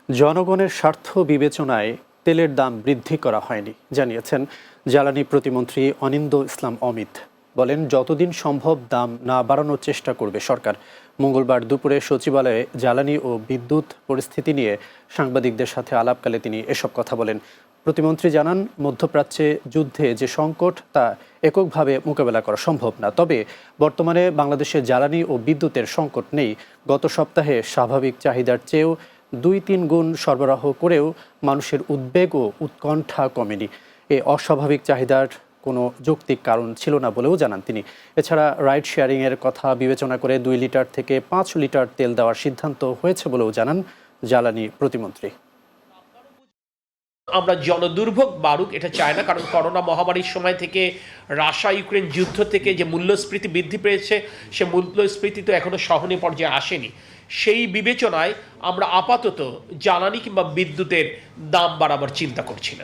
জনগণের স্বার্থ বিবেচনায় তেলের দাম বৃদ্ধি করা হয়নি জানিয়েছেন জ্বালানি প্রতিমন্ত্রী অনিন্দ্য ইসলাম অমিত। বলেন, যতদিন সম্ভব দাম না বাড়ানোর চেষ্টা করবে সরকার। মঙ্গলবার দুপুরে সচিবালয়ে জ্বালানি ও বিদ্যুৎ পরিস্থিতি নিয়ে সাংবাদিকদের সাথে আলাপকালে তিনি এসব কথা বলেন। প্রতিমন্ত্রী জানান, মধ্যপ্রাচ্যে যুদ্ধে যে সংকট তা এককভাবে মোকাবেলা করা সম্ভব না। তবে বর্তমানে বাংলাদেশে জ্বালানি ও বিদ্যুতের সংকট নেই। গত সপ্তাহে স্বাভাবিক চাহিদার চেয়েও ২-৩ গুণ সরবরাহ করেও মানুষের উদ্বেগ ও উৎকণ্ঠা কমেনি। এই অস্বাভাবিক চাহিদার কোনো যৌক্তিক কারণ ছিল না বলেও জানান তিনি। এছাড়া রাইড শেয়ারিংয়ের কথা বিবেচনা করে ২ লিটার থেকে ৫ লিটার তেল দেওয়ার সিদ্ধান্ত হয়েছে বলেও জানান জ্বালানি প্রতিমন্ত্রী। আমরা জনদুর্ভোগ বাড়ুক এটা চাই না, কারণ করোনা মহামারীর সময় থেকে রাশিয়া ইউক্রেন যুদ্ধ থেকে যে মূল্যস্ফীতি বৃদ্ধি পেয়েছে, সে মূল্যস্ফীতি তো এখনো সহনীয় পর্যায়ে আসেনি। সেই বিবেচনায় আমরা আপাতত জ্বালানি কিংবা বিদ্যুতের দাম বাড়াবার চিন্তা করছি না।